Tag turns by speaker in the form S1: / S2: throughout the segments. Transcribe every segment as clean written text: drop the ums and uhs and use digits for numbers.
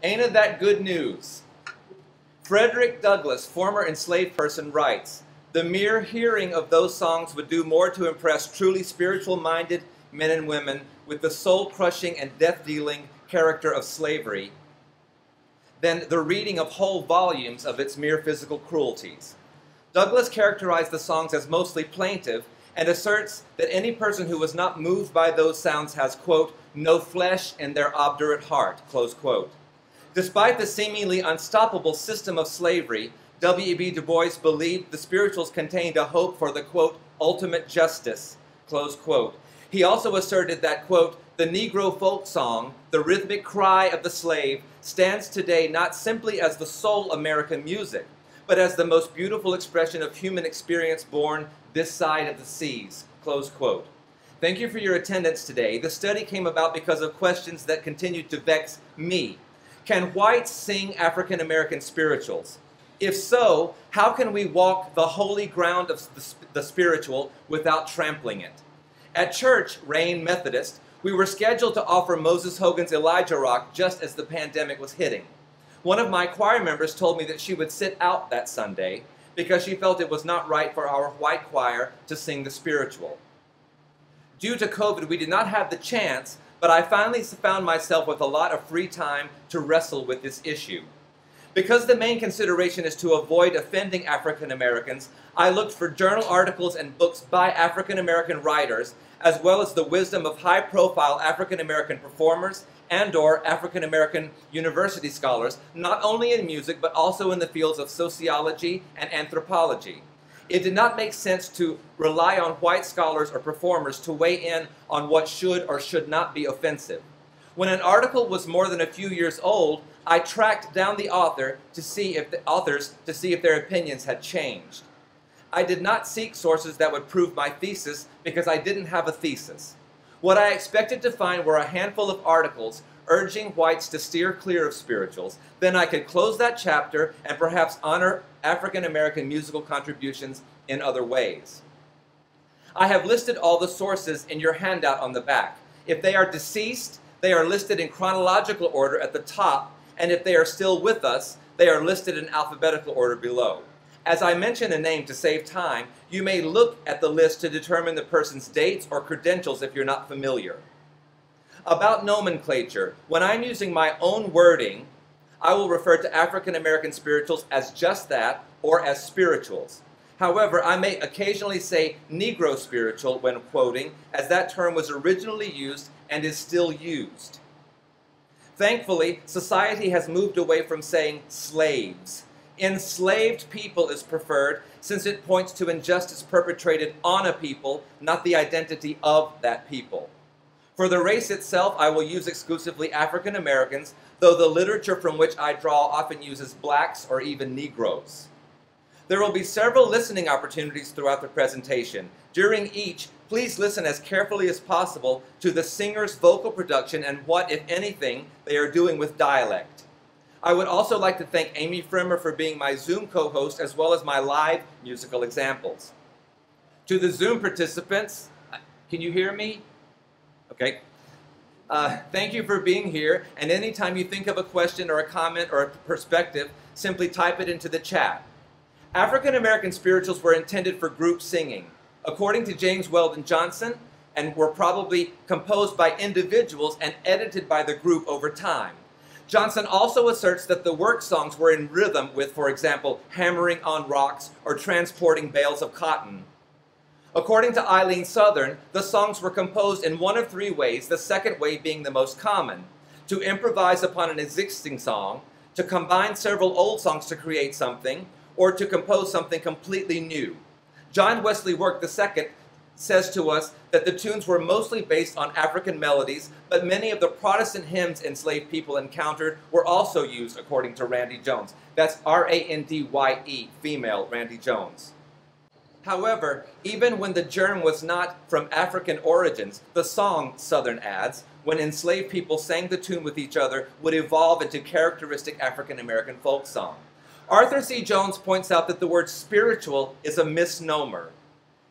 S1: Ain't it that good news? Frederick Douglass, former enslaved person, writes, "The mere hearing of those songs would do more to impress truly spiritual-minded men and women with the soul-crushing and death-dealing character of slavery than the reading of whole volumes of its mere physical cruelties." Douglass characterized the songs as mostly plaintive and asserts that any person who was not moved by those sounds has, quote, "no flesh in their obdurate heart," close quote. Despite the seemingly unstoppable system of slavery, W.E.B. Du Bois believed the spirituals contained a hope for the, quote, "ultimate justice," close quote. He also asserted that, quote, "the Negro folk song, the rhythmic cry of the slave, stands today not simply as the sole American music, but as the most beautiful expression of human experience born this side of the seas," close quote. Thank you for your attendance today. The study came about because of questions that continue to vex me. Can whites sing African American spirituals? If so, how can we walk the holy ground of the spiritual without trampling it? At church, Rain Methodist, we were scheduled to offer Moses Hogan's Elijah Rock just as the pandemic was hitting. One of my choir members told me that she would sit out that Sunday because she felt it was not right for our white choir to sing the spiritual. Due to COVID, we did not have the chance, but I finally found myself with a lot of free time to wrestle with this issue. Because the main consideration is to avoid offending African Americans, I looked for journal articles and books by African American writers, as well as the wisdom of high-profile African American performers and/or African American university scholars, not only in music, but also in the fields of sociology and anthropology. It did not make sense to rely on white scholars or performers to weigh in on what should or should not be offensive. When an article was more than a few years old, I tracked down the authors to see if their opinions had changed. I did not seek sources that would prove my thesis because I didn't have a thesis. What I expected to find were a handful of articles urging whites to steer clear of spirituals. Then I could close that chapter and perhaps honor African American musical contributions in other ways. I have listed all the sources in your handout on the back. If they are deceased, they are listed in chronological order at the top, and if they are still with us, they are listed in alphabetical order below. As I mention a name to save time, you may look at the list to determine the person's dates or credentials if you're not familiar. About nomenclature, when I'm using my own wording, I will refer to African American spirituals as just that or as spirituals. However, I may occasionally say Negro spiritual when quoting, as that term was originally used and is still used. Thankfully, society has moved away from saying slaves. Enslaved people is preferred since it points to injustice perpetrated on a people, not the identity of that people. For the race itself, I will use exclusively African Americans, though the literature from which I draw often uses blacks or even Negroes. There will be several listening opportunities throughout the presentation. During each, please listen as carefully as possible to the singer's vocal production and what, if anything, they are doing with dialect. I would also like to thank Amy Frimmer for being my Zoom co-host as well as my live musical examples. To the Zoom participants, can you hear me? Okay. Thank you for being here, and anytime you think of a question or a comment or a perspective, simply type it into the chat. African American spirituals were intended for group singing, according to James Weldon Johnson, and were probably composed by individuals and edited by the group over time. Johnson also asserts that the work songs were in rhythm with, for example, hammering on rocks or transporting bales of cotton. According to Eileen Southern, the songs were composed in one of three ways, the second way being the most common: to improvise upon an existing song, to combine several old songs to create something, or to compose something completely new. John Wesley Work II says to us that the tunes were mostly based on African melodies, but many of the Protestant hymns enslaved people encountered were also used, according to Randy Jones. That's R-A-N-D-Y-E, female Randy Jones. However, even when the germ was not from African origins, the song, Southern adds, when enslaved people sang the tune with each other, would evolve into characteristic African American folk song. Arthur C. Jones points out that the word spiritual is a misnomer,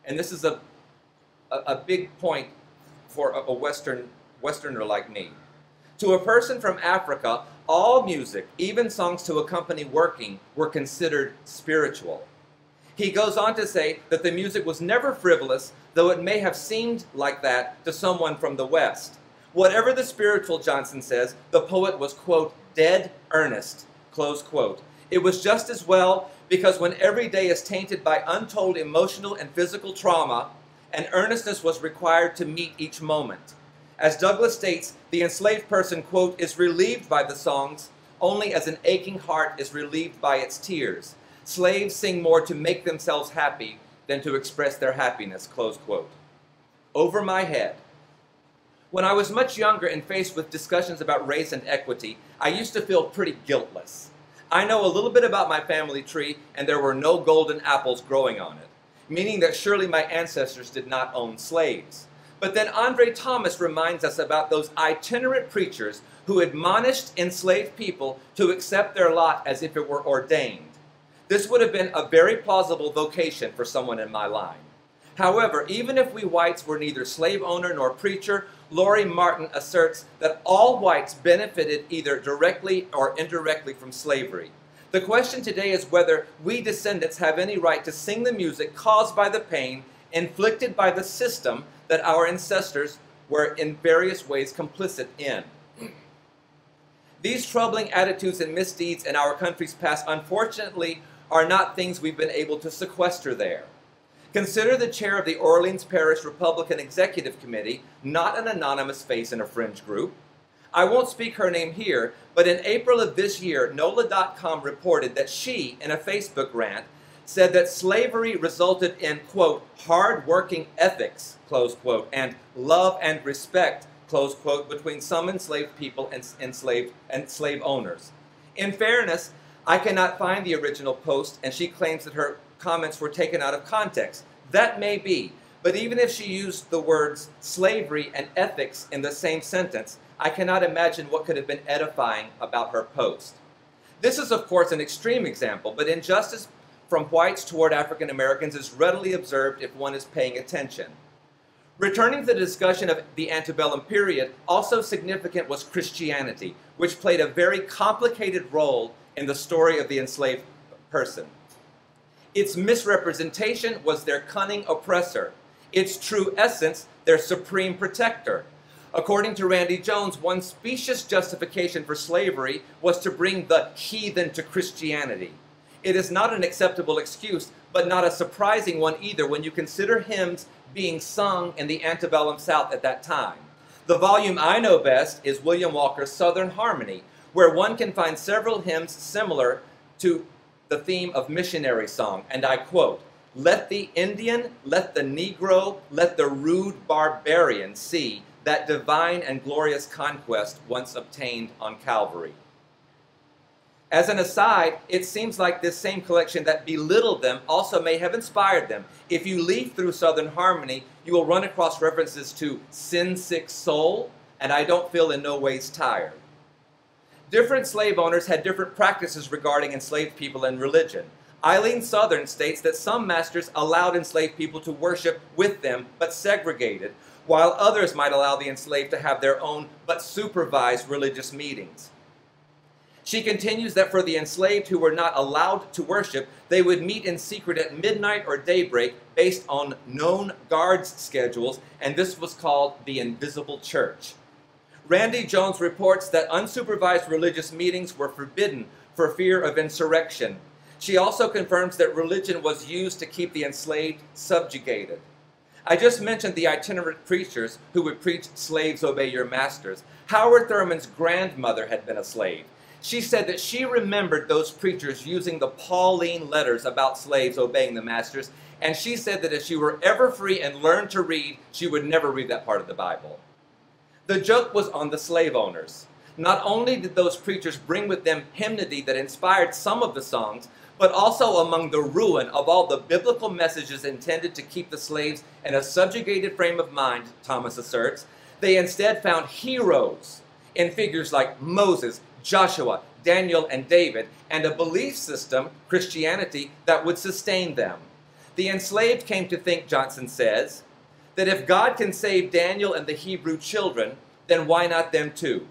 S1: and this is a big point for a Westerner like me. To a person from Africa, all music, even songs to accompany working, were considered spiritual. He goes on to say that the music was never frivolous, though it may have seemed like that to someone from the West. Whatever the spiritual, Johnson says, the poet was, quote, dead earnest, close quote. It was just as well, because when every day is tainted by untold emotional and physical trauma, an earnestness was required to meet each moment. As Douglas states, the enslaved person, quote, is relieved by the songs only as an aching heart is relieved by its tears. Slaves sing more to make themselves happy than to express their happiness, close quote. Over my head. When I was much younger and faced with discussions about race and equity, I used to feel pretty guiltless. I know a little bit about my family tree, and there were no golden apples growing on it, meaning that surely my ancestors did not own slaves. But then Andre Thomas reminds us about those itinerant preachers who admonished enslaved people to accept their lot as if it were ordained. This would have been a very plausible vocation for someone in my line. However, even if we whites were neither slave owner nor preacher, Laurie Martin asserts that all whites benefited either directly or indirectly from slavery. The question today is whether we descendants have any right to sing the music caused by the pain inflicted by the system that our ancestors were in various ways complicit in. These troubling attitudes and misdeeds in our country's past, unfortunately, are not things we've been able to sequester there. Consider the chair of the Orleans Parish Republican Executive Committee, not an anonymous face in a fringe group. I won't speak her name here, but in April of this year, NOLA.com reported that she, in a Facebook rant, said that slavery resulted in, quote, hard-working ethics, close quote, and love and respect, close quote, between some enslaved people and slave owners. In fairness, I cannot find the original post, and she claims that her comments were taken out of context. That may be, but even if she used the words slavery and ethics in the same sentence, I cannot imagine what could have been edifying about her post. This is, of course, an extreme example, but injustice from whites toward African Americans is readily observed if one is paying attention. Returning to the discussion of the antebellum period, also significant was Christianity, which played a very complicated role in the story of the enslaved person. Its misrepresentation was their cunning oppressor. Its true essence, their supreme protector. According to Randy Jones, one specious justification for slavery was to bring the heathen to Christianity. It is not an acceptable excuse, but not a surprising one either when you consider hymns being sung in the antebellum South at that time. The volume I know best is William Walker's Southern Harmony, where one can find several hymns similar to the theme of missionary song, and I quote, "Let the Indian, let the Negro, let the rude barbarian see that divine and glorious conquest once obtained on Calvary." As an aside, it seems like this same collection that belittled them also may have inspired them. If you leaf through Southern Harmony, you will run across references to sin-sick soul, and I don't feel in no ways tired. Different slave owners had different practices regarding enslaved people and religion. Eileen Southern states that some masters allowed enslaved people to worship with them, but segregated, while others might allow the enslaved to have their own, but supervised religious meetings. She continues that for the enslaved who were not allowed to worship, they would meet in secret at midnight or daybreak based on known guards' schedules, and this was called the invisible church. Randy Jones reports that unsupervised religious meetings were forbidden for fear of insurrection. She also confirms that religion was used to keep the enslaved subjugated. I just mentioned the itinerant preachers who would preach, "Slaves, obey your masters." Howard Thurman's grandmother had been a slave. She said that she remembered those preachers using the Pauline letters about slaves obeying the masters, and she said that if she were ever free and learned to read, she would never read that part of the Bible. The joke was on the slave owners. Not only did those preachers bring with them hymnody that inspired some of the songs, but also among the ruin of all the biblical messages intended to keep the slaves in a subjugated frame of mind, Thomas asserts, they instead found heroes in figures like Moses, Joshua, Daniel, and David, and a belief system, Christianity, that would sustain them. The enslaved came to think, Johnson says, that if God can save Daniel and the Hebrew children, then why not them too?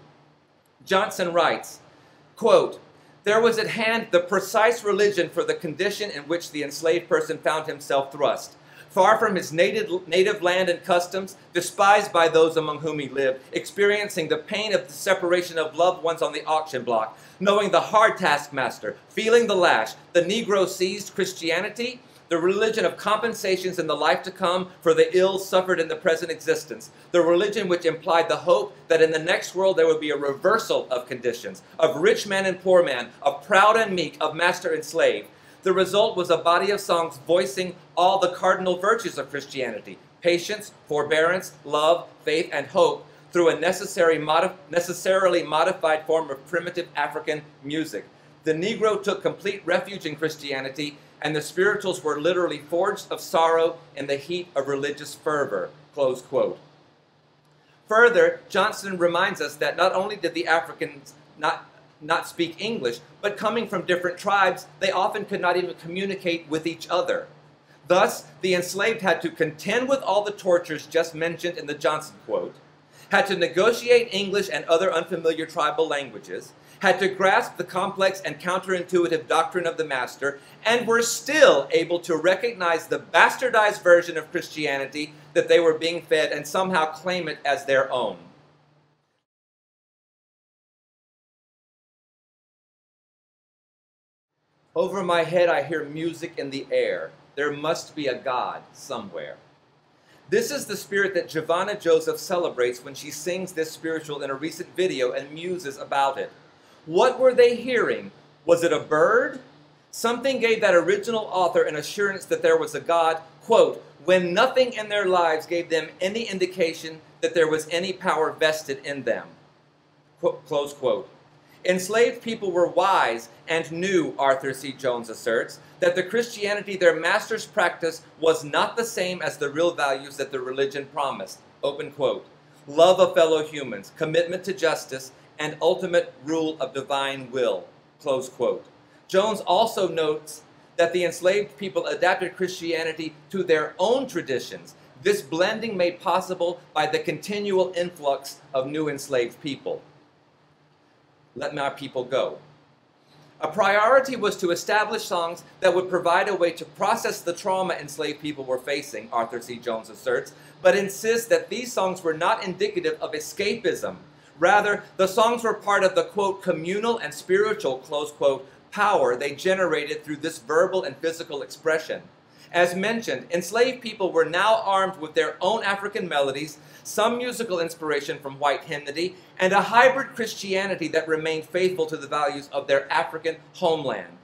S1: Johnson writes, quote, "There was at hand the precise religion for the condition in which the enslaved person found himself thrust. Far from his native land and customs, despised by those among whom he lived, experiencing the pain of the separation of loved ones on the auction block, knowing the hard taskmaster, feeling the lash, the Negro seized Christianity, the religion of compensations in the life to come for the ills suffered in the present existence, the religion which implied the hope that in the next world there would be a reversal of conditions, of rich man and poor man, of proud and meek, of master and slave. The result was a body of songs voicing all the cardinal virtues of Christianity: patience, forbearance, love, faith, and hope, through a necessarily modified form of primitive African music. The Negro took complete refuge in Christianity, and the spirituals were literally forged of sorrow in the heat of religious fervor." Close quote. Further, Johnson reminds us that not only did the Africans not speak English, but coming from different tribes, they often could not even communicate with each other. Thus, the enslaved had to contend with all the tortures just mentioned in the Johnson quote, had to negotiate English and other unfamiliar tribal languages, had to grasp the complex and counterintuitive doctrine of the master, and were still able to recognize the bastardized version of Christianity that they were being fed and somehow claim it as their own. Over my head I hear music in the air. There must be a God somewhere. This is the spirit that Giovanna Joseph celebrates when she sings this spiritual in a recent video and muses about it. What were they hearing? Was it a bird? Something gave that original author an assurance that there was a God, quote, when nothing in their lives gave them any indication that there was any power vested in them. Close quote. Enslaved people were wise and knew, Arthur C. Jones asserts, that the Christianity their masters practiced was not the same as the real values that the religion promised. Open quote. Love of fellow humans, commitment to justice, and ultimate rule of divine will. Close quote. Jones also notes that the enslaved people adapted Christianity to their own traditions, this blending made possible by the continual influx of new enslaved people. Let my people go. A priority was to establish songs that would provide a way to process the trauma enslaved people were facing, Arthur C. Jones asserts, but insists that these songs were not indicative of escapism. Rather, the songs were part of the, quote, communal and spiritual, close quote, power they generated through this verbal and physical expression. As mentioned, enslaved people were now armed with their own African melodies, some musical inspiration from white hymnody, and a hybrid Christianity that remained faithful to the values of their African homeland.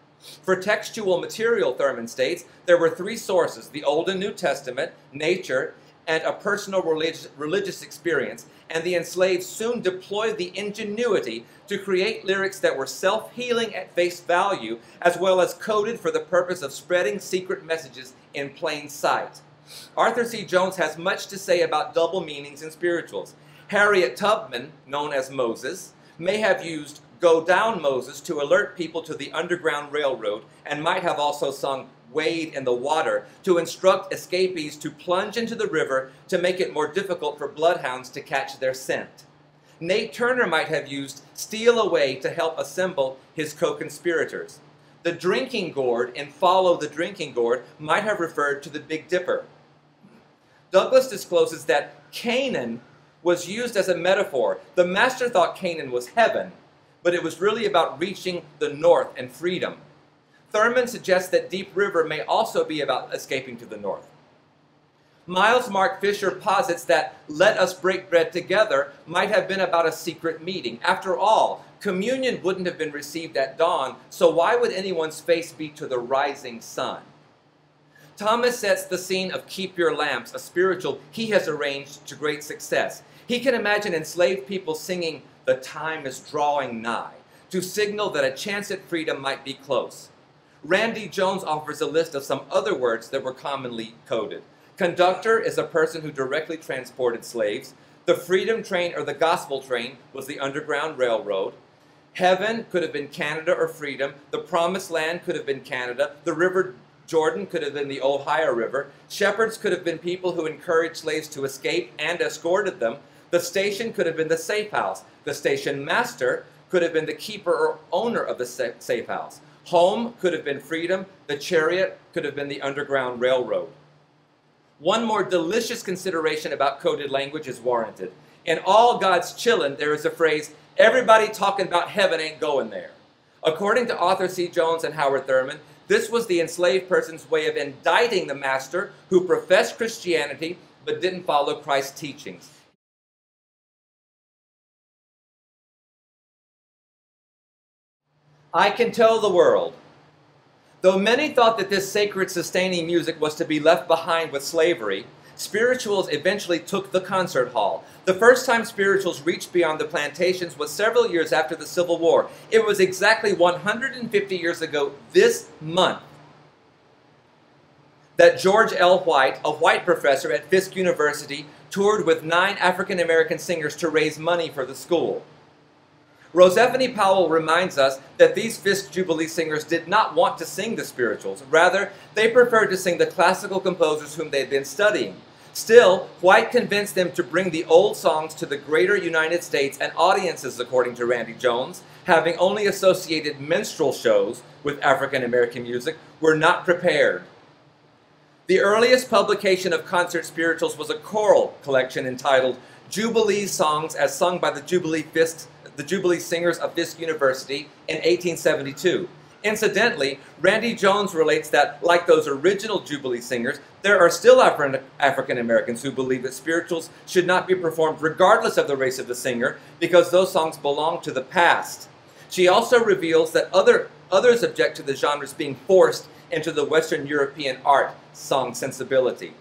S1: For textual material, Thurman states, there were three sources: the Old and New Testament, nature, and a personal religious experience, and the enslaved soon deployed the ingenuity to create lyrics that were self-healing at face value, as well as coded for the purpose of spreading secret messages in plain sight. Arthur C. Jones has much to say about double meanings in spirituals. Harriet Tubman, known as Moses, may have used "Go Down, Moses" to alert people to the Underground Railroad, and might have also sung "Wade in the Water" to instruct escapees to plunge into the river to make it more difficult for bloodhounds to catch their scent. Nate Turner might have used "Steal Away" to help assemble his co-conspirators. The drinking gourd in "Follow the Drinking Gourd" might have referred to the Big Dipper. Douglas discloses that Canaan was used as a metaphor. The master thought Canaan was heaven, but it was really about reaching the north and freedom. Thurman suggests that Deep River may also be about escaping to the north. Miles Mark Fisher posits that "Let Us Break Bread Together" might have been about a secret meeting. After all, communion wouldn't have been received at dawn, so why would anyone's face be to the rising sun? Thomas sets the scene of "Keep Your Lamps," a spiritual he has arranged to great success. He can imagine enslaved people singing "The time is drawing nigh," to signal that a chance at freedom might be close. Randy Jones offers a list of some other words that were commonly coded. Conductor is a person who directly transported slaves. The Freedom Train or the Gospel Train was the Underground Railroad. Heaven could have been Canada or freedom. The Promised Land could have been Canada. The River Jordan could have been the Ohio River. Shepherds could have been people who encouraged slaves to escape and escorted them. The station could have been the safe house. The station master could have been the keeper or owner of the safe house. Home could have been freedom. The chariot could have been the Underground Railroad. One more delicious consideration about coded language is warranted. In All God's Chillin', there is a phrase, everybody talking about heaven ain't going there. According to Arthur C. Jones and Howard Thurman, this was the enslaved person's way of indicting the master who professed Christianity but didn't follow Christ's teachings. I can tell the world. Though many thought that this sacred sustaining music was to be left behind with slavery, spirituals eventually took the concert hall. The first time spirituals reached beyond the plantations was several years after the Civil War. It was exactly 150 years ago this month that George L. White, a white professor at Fisk University, toured with 9 African American singers to raise money for the school. Rosephany Powell reminds us that these Fisk Jubilee singers did not want to sing the spirituals. Rather, they preferred to sing the classical composers whom they had been studying. Still, White convinced them to bring the old songs to the greater United States, and audiences, according to Randy Jones, having only associated minstrel shows with African American music, were not prepared. The earliest publication of concert spirituals was a choral collection entitled Jubilee Songs as Sung by the Jubilee Singers of Fisk University in 1872. Incidentally, Randy Jones relates that, like those original Jubilee singers, there are still African Americans who believe that spirituals should not be performed regardless of the race of the singer, because those songs belong to the past. She also reveals that others object to the genres being forced into the Western European art song sensibility.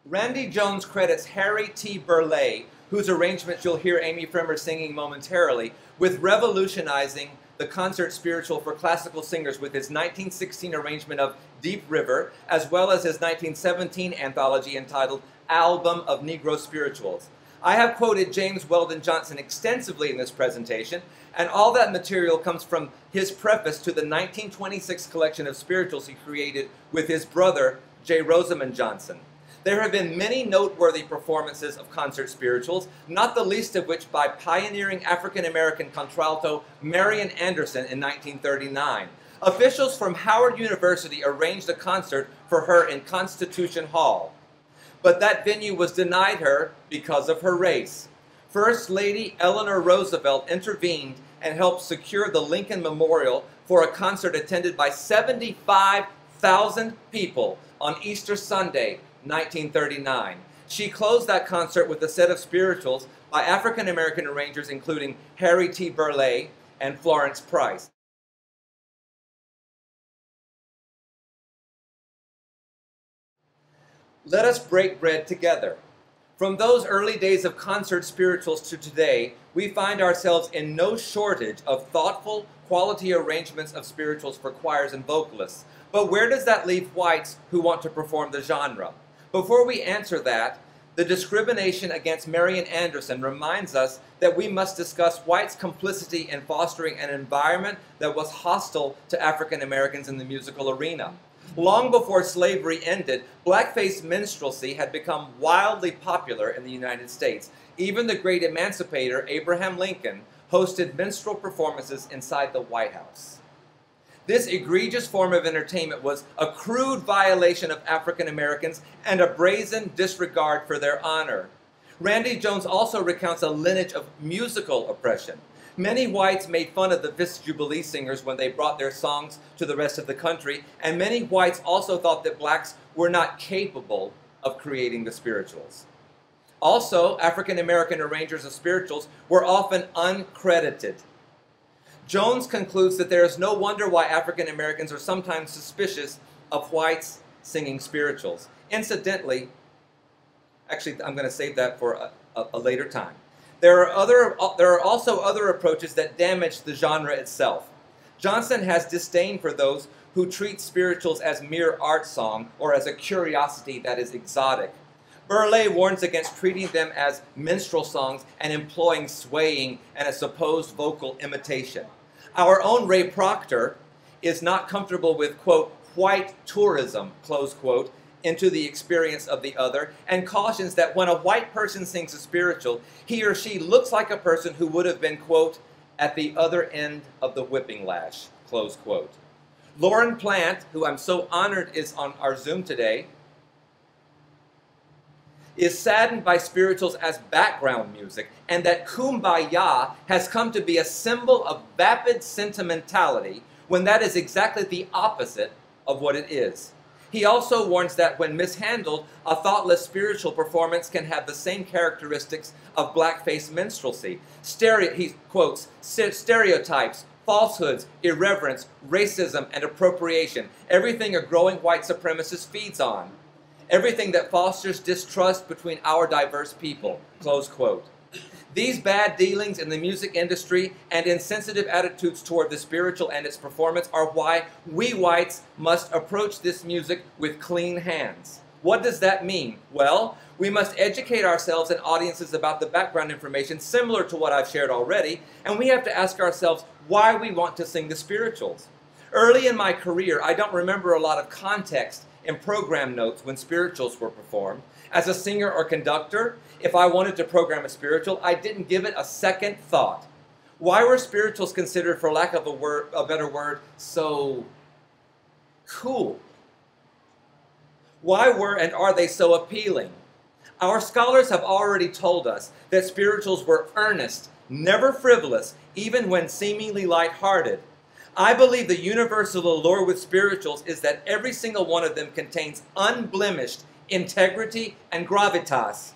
S1: Randy Jones credits Harry T. Burleigh, whose arrangements you'll hear Amy Fremmer singing momentarily, with revolutionizing the concert spiritual for classical singers with his 1916 arrangement of Deep River, as well as his 1917 anthology entitled Album of Negro Spirituals. I have quoted James Weldon Johnson extensively in this presentation, and all that material comes from his preface to the 1926 collection of spirituals he created with his brother, J. Rosamond Johnson. There have been many noteworthy performances of concert spirituals, not the least of which by pioneering African-American contralto Marian Anderson in 1939. Officials from Howard University arranged a concert for her in Constitution Hall, but that venue was denied her because of her race. First Lady Eleanor Roosevelt intervened and helped secure the Lincoln Memorial for a concert attended by 75,000 people on Easter Sunday, 1939. She closed that concert with a set of spirituals by African American arrangers including Harry T. Burleigh and Florence Price. Let us break bread together. From those early days of concert spirituals to today, we find ourselves in no shortage of thoughtful, quality arrangements of spirituals for choirs and vocalists. But where does that leave whites who want to perform the genre? Before we answer that, the discrimination against Marian Anderson reminds us that we must discuss whites' complicity in fostering an environment that was hostile to African Americans in the musical arena. Long before slavery ended, blackface minstrelsy had become wildly popular in the United States. Even the great emancipator Abraham Lincoln hosted minstrel performances inside the White House. This egregious form of entertainment was a crude violation of African Americans and a brazen disregard for their honor. Randy Jones also recounts a lineage of musical oppression. Many whites made fun of the Fisk Jubilee singers when they brought their songs to the rest of the country, and many whites also thought that blacks were not capable of creating the spirituals. Also, African American arrangers of spirituals were often uncredited. Jones concludes that there is no wonder why African Americans are sometimes suspicious of whites singing spirituals. Incidentally, actually I'm going to save that for a later time. There are also other approaches that damage the genre itself. Johnson has disdain for those who treat spirituals as mere art song or as a curiosity that is exotic. Burleigh warns against treating them as minstrel songs and employing swaying and a supposed vocal imitation. Our own Ray Proctor is not comfortable with, quote, white tourism, close quote, into the experience of the other, and cautions that when a white person sings a spiritual, he or she looks like a person who would have been, quote, at the other end of the whipping lash, close quote. Lauren Plant, who I'm so honored is on our Zoom today, is saddened by spirituals as background music, and that kumbaya has come to be a symbol of vapid sentimentality when that is exactly the opposite of what it is. He also warns that when mishandled, a thoughtless spiritual performance can have the same characteristics of blackface minstrelsy. He quotes, stereotypes, falsehoods, irreverence, racism, and appropriation. Everything a growing white supremacist feeds on. Everything that fosters distrust between our diverse people, close quote. These bad dealings in the music industry and insensitive attitudes toward the spiritual and its performance are why we whites must approach this music with clean hands. What does that mean? Well, we must educate ourselves and audiences about the background information similar to what I've shared already, and we have to ask ourselves why we want to sing the spirituals. Early in my career, I don't remember a lot of context in program notes when spirituals were performed. As a singer or conductor, if I wanted to program a spiritual, I didn't give it a second thought. Why were spirituals considered, for lack of a better word, so cool? Why were and are they so appealing? Our scholars have already told us that spirituals were earnest, never frivolous, even when seemingly lighthearted. I believe the universal allure with spirituals is that every single one of them contains unblemished integrity and gravitas.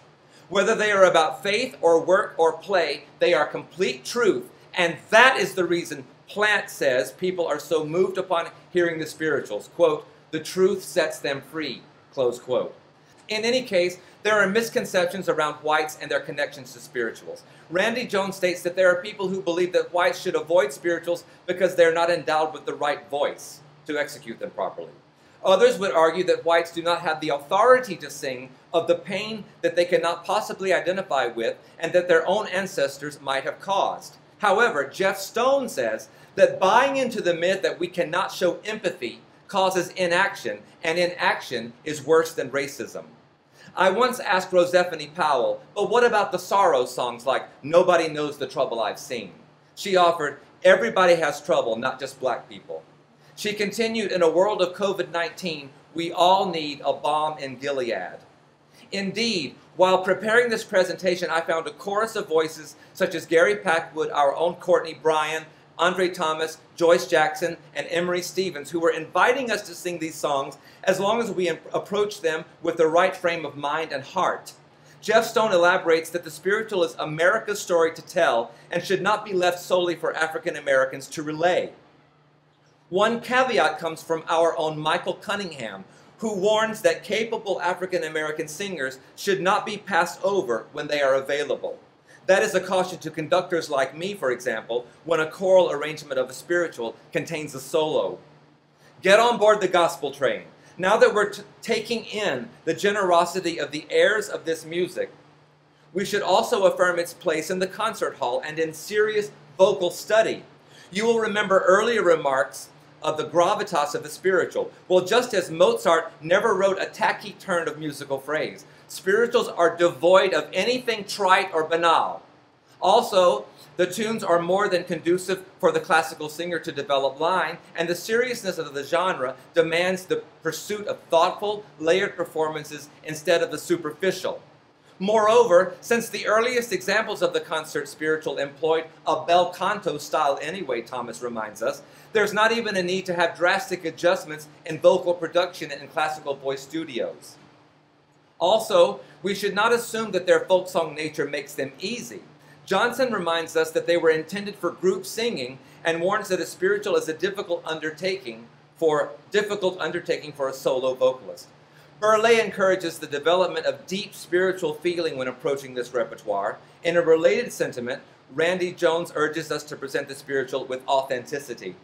S1: Whether they are about faith or work or play, they are complete truth, and that is the reason Plant says people are so moved upon hearing the spirituals. Quote, the truth sets them free, close quote. In any case, there are misconceptions around whites and their connections to spirituals. Randy Jones states that there are people who believe that whites should avoid spirituals because they're not endowed with the right voice to execute them properly. Others would argue that whites do not have the authority to sing of the pain that they cannot possibly identify with and that their own ancestors might have caused. However, Jeff Stone says that buying into the myth that we cannot show empathy causes inaction, and inaction is worse than racism. I once asked Rosephanie Powell, but what about the sorrow songs like Nobody Knows the Trouble I've Seen? She offered, everybody has trouble, not just black people. She continued, in a world of COVID-19, we all need a balm in Gilead. Indeed, while preparing this presentation, I found a chorus of voices such as Gary Packwood, our own Courtney Bryan, Andre Thomas, Joyce Jackson, and Emery Stevens, who were inviting us to sing these songs as long as we approach them with the right frame of mind and heart. Jeff Stone elaborates that the spiritual is America's story to tell and should not be left solely for African Americans to relay. One caveat comes from our own Michael Cunningham, who warns that capable African American singers should not be passed over when they are available. That is a caution to conductors like me, for example, when a choral arrangement of a spiritual contains a solo. Get on board the gospel train. Now that we're taking in the generosity of the heirs of this music, we should also affirm its place in the concert hall and in serious vocal study. You will remember earlier remarks of the gravitas of the spiritual. Well, just as Mozart never wrote a tacky turn of musical phrase, spirituals are devoid of anything trite or banal. Also, the tunes are more than conducive for the classical singer to develop line, and the seriousness of the genre demands the pursuit of thoughtful, layered performances instead of the superficial. Moreover, since the earliest examples of the concert spiritual employed a bel canto style anyway, Thomas reminds us, there's not even a need to have drastic adjustments in vocal production in classical voice studios. Also, we should not assume that their folk song nature makes them easy. Johnson reminds us that they were intended for group singing and warns that a spiritual is a difficult undertaking for a solo vocalist. Burleigh encourages the development of deep spiritual feeling when approaching this repertoire. In a related sentiment, Randy Jones urges us to present the spiritual with authenticity.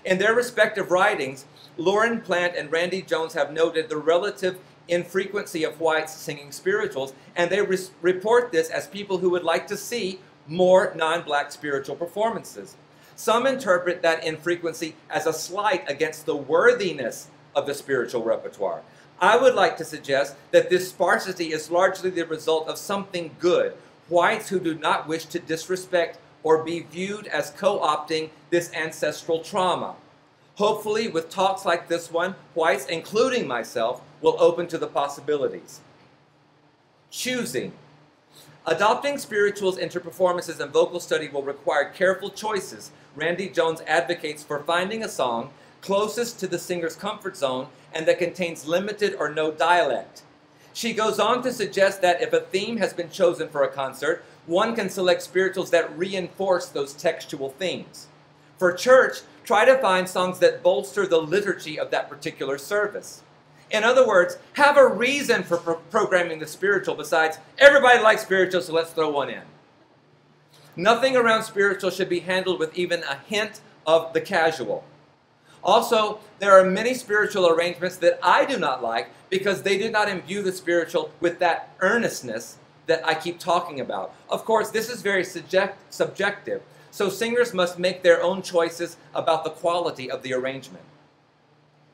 S1: In their respective writings, Lauren Plant and Randy Jones have noted the relative infrequency of whites singing spirituals, and they report this as people who would like to see more non-black spiritual performances. Some interpret that infrequency as a slight against the worthiness of the spiritual repertoire. I would like to suggest that this sparsity is largely the result of something good, whites who do not wish to disrespect or be viewed as co-opting this ancestral trauma. Hopefully, with talks like this one, whites, including myself, will open to the possibilities. Choosing. Adopting spirituals into performances and vocal study will require careful choices. Randy Jones advocates for finding a song closest to the singer's comfort zone and that contains limited or no dialect. She goes on to suggest that if a theme has been chosen for a concert, one can select spirituals that reinforce those textual themes. For church, try to find songs that bolster the liturgy of that particular service. In other words, have a reason for programming the spiritual besides, everybody likes spiritual, so let's throw one in. Nothing around spiritual should be handled with even a hint of the casual. Also, there are many spiritual arrangements that I do not like because they do not imbue the spiritual with that earnestness that I keep talking about. Of course, this is very subjective, so singers must make their own choices about the quality of the arrangement.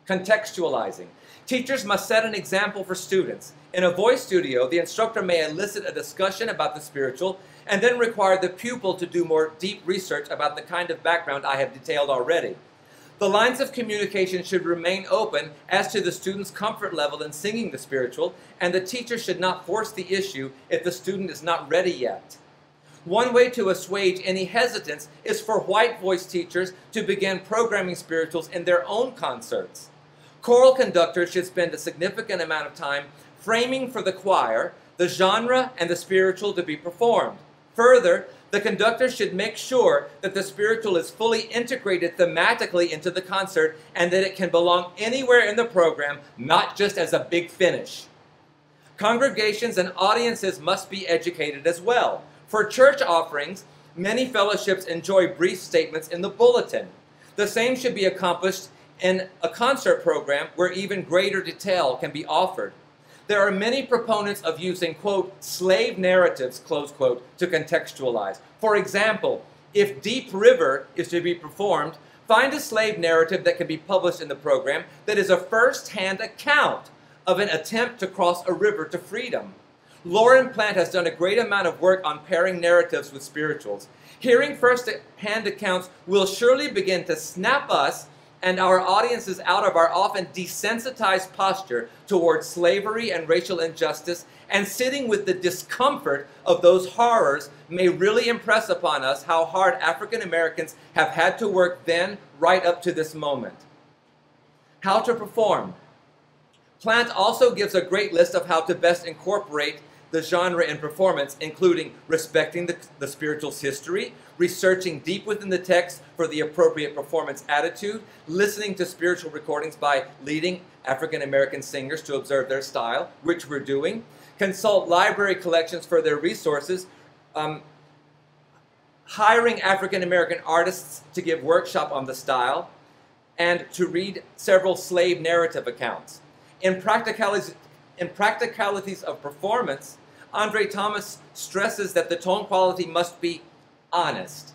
S1: Contextualizing. Teachers must set an example for students. In a voice studio, the instructor may elicit a discussion about the spiritual and then require the pupil to do more deep research about the kind of background I have detailed already. The lines of communication should remain open as to the student's comfort level in singing the spiritual, and the teacher should not force the issue if the student is not ready yet. One way to assuage any hesitance is for white voice teachers to begin programming spirituals in their own concerts. Choral conductors should spend a significant amount of time framing for the choir the genre and the spiritual to be performed. Further, the conductor should make sure that the spiritual is fully integrated thematically into the concert and that it can belong anywhere in the program, not just as a big finish. Congregations and audiences must be educated as well. For church offerings, many fellowships enjoy brief statements in the bulletin. The same should be accomplished in a concert program where even greater detail can be offered. There are many proponents of using, quote, slave narratives, close quote, to contextualize. For example, if Deep River is to be performed, find a slave narrative that can be published in the program that is a first-hand account of an attempt to cross a river to freedom. Lauren Plant has done a great amount of work on pairing narratives with spirituals. Hearing first-hand accounts will surely begin to snap us and our audiences out of our often desensitized posture towards slavery and racial injustice, and sitting with the discomfort of those horrors may really impress upon us how hard African Americans have had to work then right up to this moment. How to perform. Plant also gives a great list of how to best incorporate the genre in performance, including respecting the spiritual's history, researching deep within the text for the appropriate performance attitude, listening to spiritual recordings by leading African American singers to observe their style, which we're doing, consult library collections for their resources, hiring African American artists to give workshop on the style, and to read several slave narrative accounts. In practicalities of performance, Andre Thomas stresses that the tone quality must be honest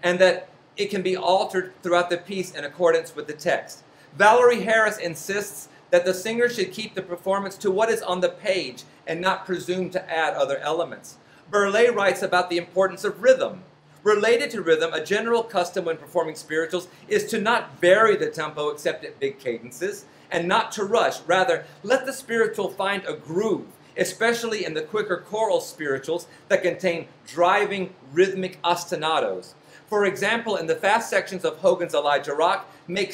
S1: and that it can be altered throughout the piece in accordance with the text. Valerie Harris insists that the singer should keep the performance to what is on the page and not presume to add other elements. Burleigh writes about the importance of rhythm. Related to rhythm, a general custom when performing spirituals is to not vary the tempo except at big cadences, and not to rush. Rather, let the spiritual find a groove, especially in the quicker choral spirituals that contain driving rhythmic ostinatos. For example, in the fast sections of Hogan's Elijah Rock, make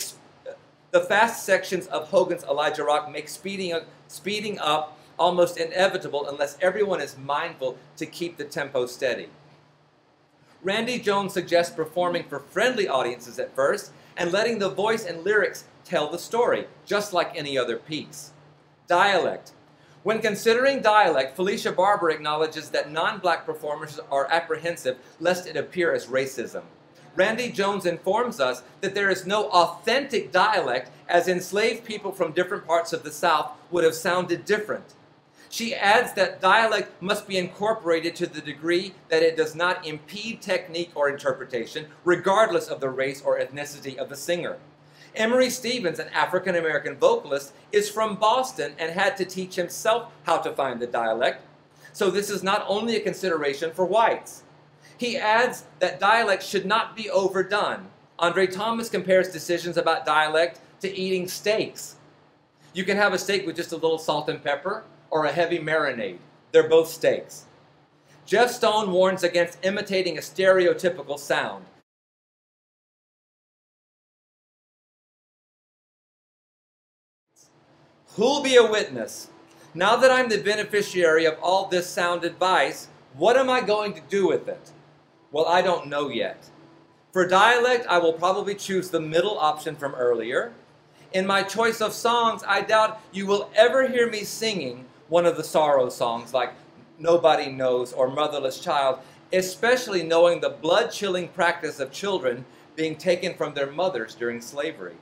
S1: speeding up almost inevitable unless everyone is mindful to keep the tempo steady. Randy Jones suggests performing for friendly audiences at first and letting the voice and lyrics tell the story, just like any other piece. Dialect. When considering dialect, Felicia Barber acknowledges that non-black performers are apprehensive lest it appear as racism. Randy Jones informs us that there is no authentic dialect, as enslaved people from different parts of the South would have sounded different. She adds that dialect must be incorporated to the degree that it does not impede technique or interpretation, regardless of the race or ethnicity of the singer. Emery Stevens, an African-American vocalist, is from Boston and had to teach himself how to find the dialect. So this is not only a consideration for whites. He adds that dialect should not be overdone. Andre Thomas compares decisions about dialect to eating steaks. You can have a steak with just a little salt and pepper or a heavy marinade. They're both steaks. Jeff Stone warns against imitating a stereotypical sound. Who'll be a witness? Now that I'm the beneficiary of all this sound advice, what am I going to do with it? Well, I don't know yet. For dialect, I will probably choose the middle option from earlier. In my choice of songs, I doubt you will ever hear me singing one of the sorrow songs like Nobody Knows or Motherless Child, especially knowing the blood-chilling practice of children being taken from their mothers during slavery.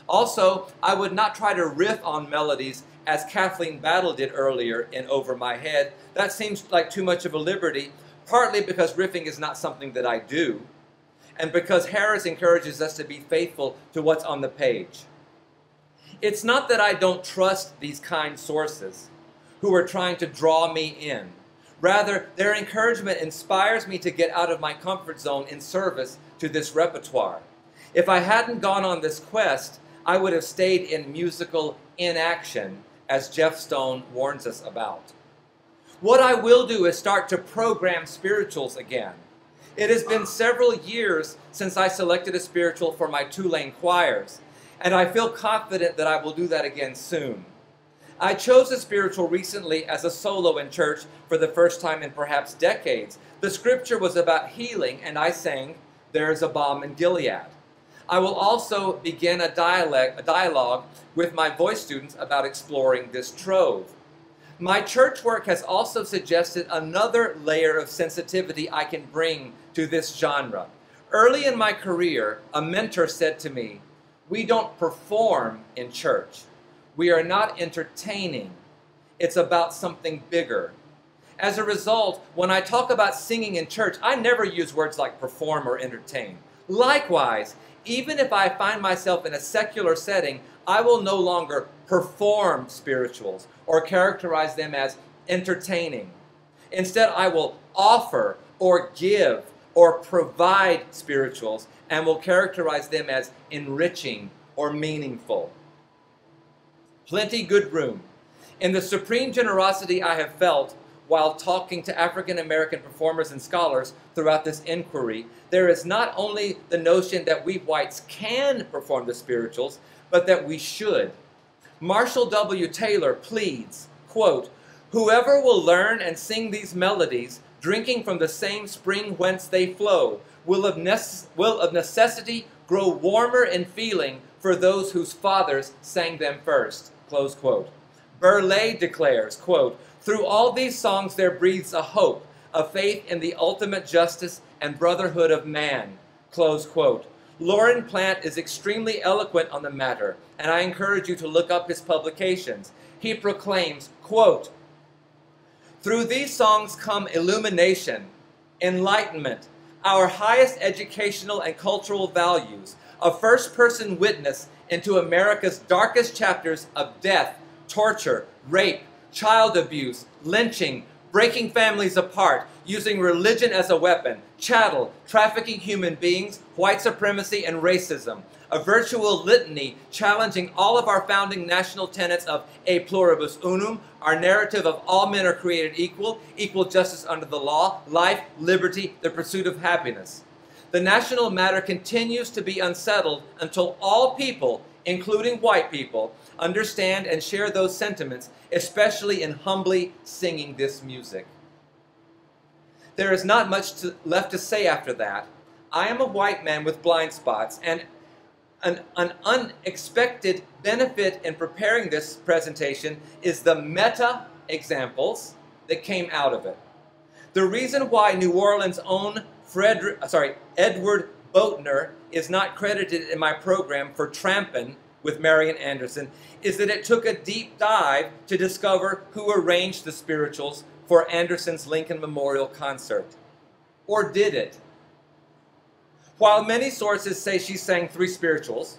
S1: Also, I would not try to riff on melodies as Kathleen Battle did earlier in Over My Head. That seems like too much of a liberty, partly because riffing is not something that I do, and because Harris encourages us to be faithful to what's on the page. It's not that I don't trust these kind sources who are trying to draw me in. Rather, their encouragement inspires me to get out of my comfort zone in service to this repertoire. If I hadn't gone on this quest, I would have stayed in musical inaction, as Jeff Stone warns us about. What I will do is start to program spirituals again. It has been several years since I selected a spiritual for my two-lane choirs, and I feel confident that I will do that again soon. I chose a spiritual recently as a solo in church for the first time in perhaps decades. The scripture was about healing, and I sang, "There is a balm in Gilead." I will also begin a dialogue with my voice students about exploring this trove. My church work has also suggested another layer of sensitivity I can bring to this genre. Early in my career, a mentor said to me, "We don't perform in church. We are not entertaining. It's about something bigger." As a result, when I talk about singing in church, I never use words like perform or entertain. Likewise, even if I find myself in a secular setting, I will no longer perform spirituals or characterize them as entertaining. Instead, I will offer or give or provide spirituals and will characterize them as enriching or meaningful. Plenty good room. In the supreme generosity I have felt while talking to African American performers and scholars throughout this inquiry, there is not only the notion that we whites can perform the spirituals, but that we should. Marshall W. Taylor pleads, quote, "Whoever will learn and sing these melodies, drinking from the same spring whence they flow, will of necessity grow warmer in feeling for those whose fathers sang them first," close quote. Burleigh declares, quote, "Through all these songs there breathes a hope, a faith in the ultimate justice and brotherhood of man," close quote. Lauren Plant is extremely eloquent on the matter, and I encourage you to look up his publications. He proclaims, quote, "Through these songs come illumination, enlightenment, our highest educational and cultural values, a first-person witness into America's darkest chapters of death, torture, rape, child abuse, lynching, breaking families apart, using religion as a weapon, chattel, trafficking human beings, white supremacy, and racism. A virtual litany challenging all of our founding national tenets of a pluribus unum, our narrative of all men are created equal, equal justice under the law, life, liberty, the pursuit of happiness. The national matter continues to be unsettled until all people, including white people, understand and share those sentiments, especially in humbly singing this music." There is not much left to say after that. I am a white man with blind spots, and an unexpected benefit in preparing this presentation is the meta examples that came out of it. The reason why New Orleans' own Edward Boatner is not credited in my program for Trampling with Marian Anderson is that it took a deep dive to discover who arranged the spirituals for Anderson's Lincoln Memorial concert. Or did it? While many sources say she sang 3 spirituals,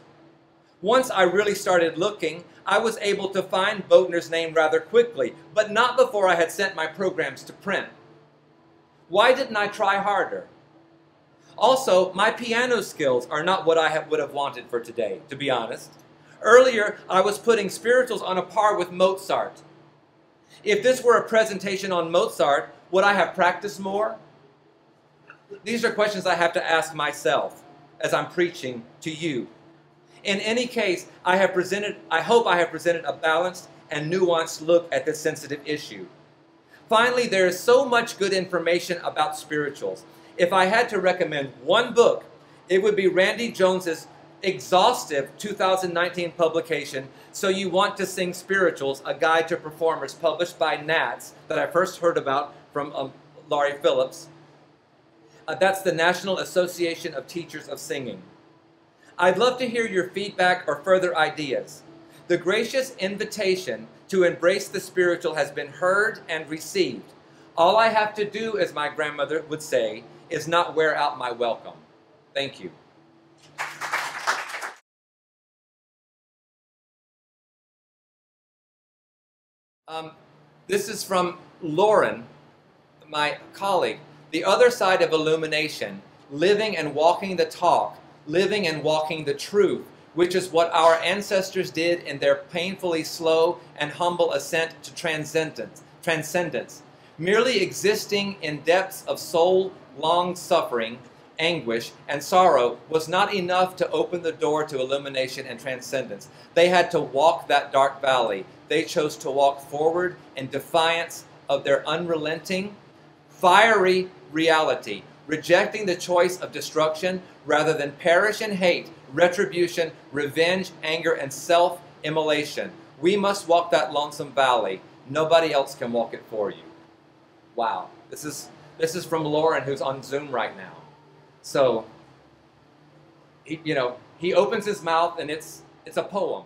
S1: Once I really started looking, I was able to find Boatner's name rather quickly, but not before I had sent my programs to print. Why didn't I try harder? Also, my piano skills are not what I would have wanted for today, to be honest. Earlier, I was putting spirituals on a par with Mozart. If this were a presentation on Mozart, would I have practiced more? These are questions I have to ask myself as I'm preaching to you. In any case, I hope I have presented a balanced and nuanced look at this sensitive issue. Finally, there is so much good information about spirituals. If I had to recommend one book, it would be Randy Jones's exhaustive 2019 publication, So You Want to Sing Spirituals, A Guide to Performers, published by Nats, that I first heard about from Laurie Phillips. That's the National Association of Teachers of Singing. I'd love to hear your feedback or further ideas. The gracious invitation to embrace the spiritual has been heard and received. All I have to do, as my grandmother would say, is not wear out my welcome. Thank you. This is from Lauren, my colleague. The other side of illumination, living and walking the talk, living and walking the truth, which is what our ancestors did in their painfully slow and humble ascent to transcendence. Merely existing in depths of soul-long suffering, anguish, and sorrow was not enough to open the door to illumination and transcendence. They had to walk that dark valley. They chose to walk forward in defiance of their unrelenting, fiery reality, rejecting the choice of destruction rather than perish in hate, retribution, revenge, anger, and self-immolation. We must walk that lonesome valley. Nobody else can walk it for you. Wow. This is from Lauren, who's on Zoom right now. So, he opens his mouth and it's a poem.